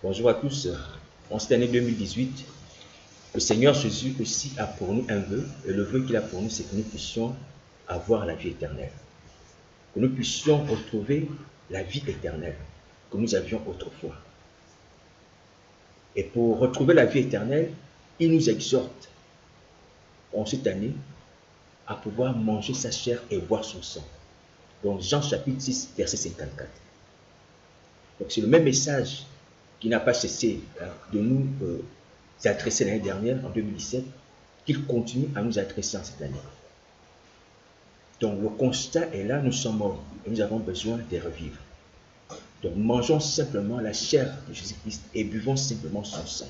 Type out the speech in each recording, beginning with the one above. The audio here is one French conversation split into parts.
Bonjour à tous. En cette année 2018, le Seigneur Jésus aussi a pour nous un vœu, et le vœu qu'il a pour nous, c'est que nous puissions avoir la vie éternelle, que nous puissions retrouver la vie éternelle que nous avions autrefois. Et pour retrouver la vie éternelle, il nous exhorte en cette année à pouvoir manger sa chair et boire son sang. Donc Jean chapitre 6, verset 54. Donc c'est le même message qui n'a pas cessé de nous adresser l'année dernière, en 2017, qu'il continue à nous adresser en cette année. Donc le constat est là, nous sommes morts et nous avons besoin de revivre. Donc mangeons simplement la chair de Jésus-Christ et buvons simplement son sang.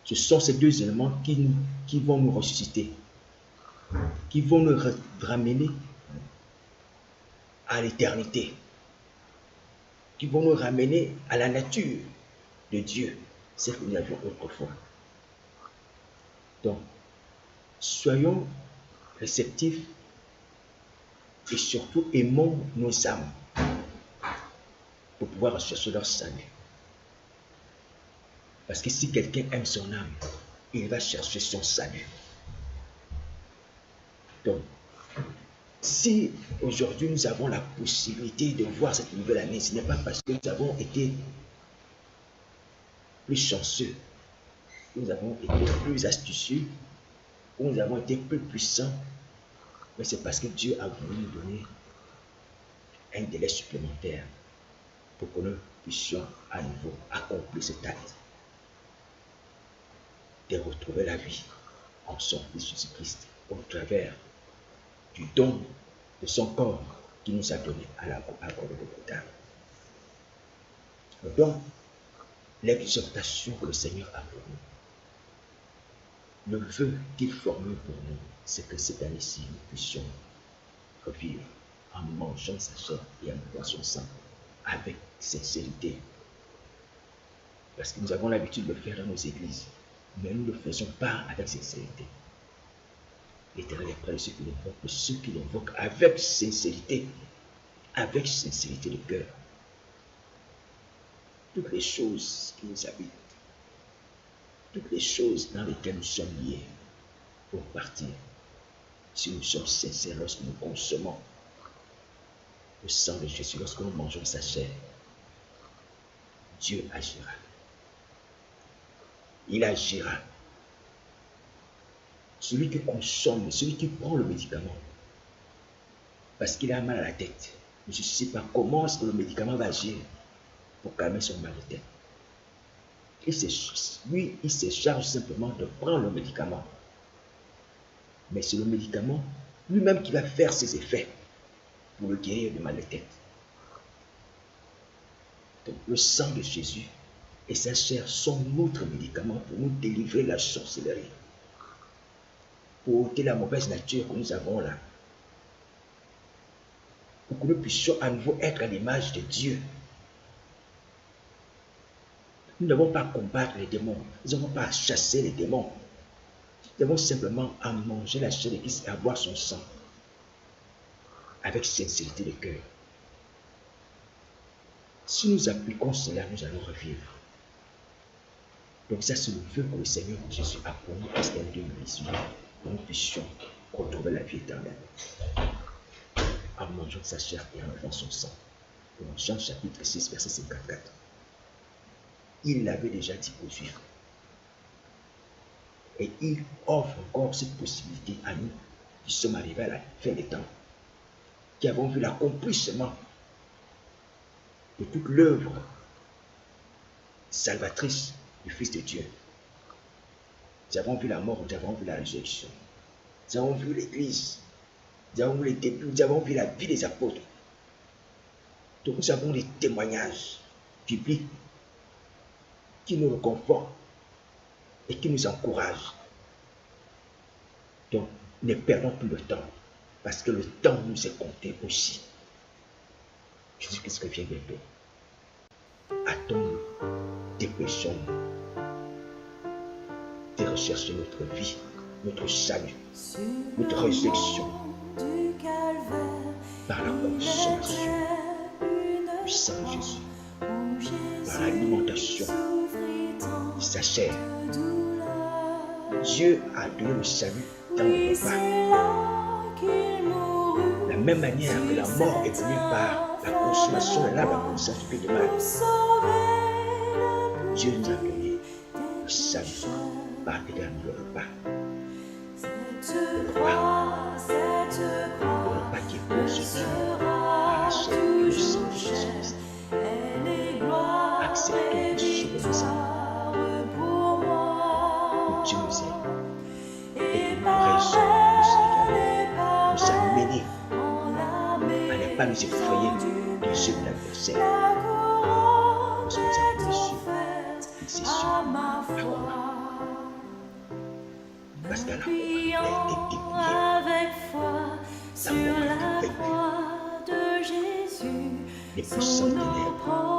Ce sont ces deux éléments qui vont nous ressusciter, qui vont nous ramener à l'éternité, qui vont nous ramener à la nature de Dieu, celle que nous avions autrefois. Donc, soyons réceptifs et surtout aimons nos âmes pour pouvoir rechercher leur salut. Parce que si quelqu'un aime son âme, il va chercher son salut. Donc, si aujourd'hui nous avons la possibilité de voir cette nouvelle année, ce n'est pas parce que nous avons été plus chanceux, nous avons été plus astucieux, ou nous avons été plus puissants, mais c'est parce que Dieu a voulu nous donner un délai supplémentaire pour que nous puissions à nouveau accomplir cet acte de retrouver la vie en son Fils Jésus-Christ au travers du don de son corps qui nous a donné à la Golgotha. Donc, l'exhortation que le Seigneur a pour nous, le vœu qu'il formule pour nous, c'est que cette année-ci, nous puissions revivre en mangeant sa chair et en buvant son sang avec sincérité. Parce que nous avons l'habitude de le faire dans nos églises, mais nous ne le faisons pas avec sincérité. L'Éternel est près de ceux qui l'invoquent, de ceux qui l'invoquent avec sincérité de cœur. Toutes les choses qui nous habitent, toutes les choses dans lesquelles nous sommes liés vont partir si nous sommes sincères lorsque nous consommons le sang de Jésus, lorsque nous mangeons sa chair. Dieu agira. Il agira. Celui qui consomme, celui qui prend le médicament, parce qu'il a mal à la tête, ne se sait pas comment est-ce que le médicament va agir pour calmer son mal de tête. Lui, il se charge simplement de prendre le médicament. Mais c'est le médicament lui-même qui va faire ses effets pour le guérir du mal de tête. Donc le sang de Jésus et sa chair sont notre médicament pour nous délivrer de la sorcellerie, pour ôter la mauvaise nature que nous avons là, pour que nous puissions à nouveau être à l'image de Dieu. Nous n'avons pas à combattre les démons, nous n'avons pas à chasser les démons. Nous avons simplement à manger la chair de Christ et à boire son sang avec sincérité de cœur. Si nous appliquons cela, nous allons revivre. Donc ça, c'est le vœu que le Seigneur Jésus a pour nous en 2018, que nous puissions retrouver la vie éternelle en mangeant sa chair et en buvant son sang. Dans Jean chapitre 6, verset 54. Il l'avait déjà dit aux Juifs. Et il offre encore cette possibilité à nous qui sommes arrivés à la fin des temps, qui avons vu l'accomplissement de toute l'œuvre salvatrice du Fils de Dieu. Nous avons vu la mort, nous avons vu la résurrection, nous avons vu l'Église, nous avons vu les débuts, nous avons vu la vie des apôtres. Donc nous avons des témoignages bibliques qui nous réconfortent et qui nous encouragent. Donc ne perdons plus le temps, parce que le temps nous est compté aussi. Jésus-Christ revient bientôt. Attends-nous, dépêchons-nous de rechercher notre vie, notre salut, notre résurrection par la consommation du sang de Jésus, par par l'alimentation de sa chair. Dieu a donné le salut dans le repas. De la même manière que la mort est venue par la consommation de l'âme, la connaissance du bien et du mal, Dieu nous a donné le salut par également le repas. Le repas qui est constitué par la chair et le sang de Jésus-Christ. Acceptons de sauver nos âmes. Que Dieu nous aime et nous raison nous amener à ne pas nous effrayer du jeu de l'adversaire. Parce que nous avons reçu une session à Roma. Parce qu'à la Roma, il a été dépouillé. La mort a été vaincue. Les puissants ténèbres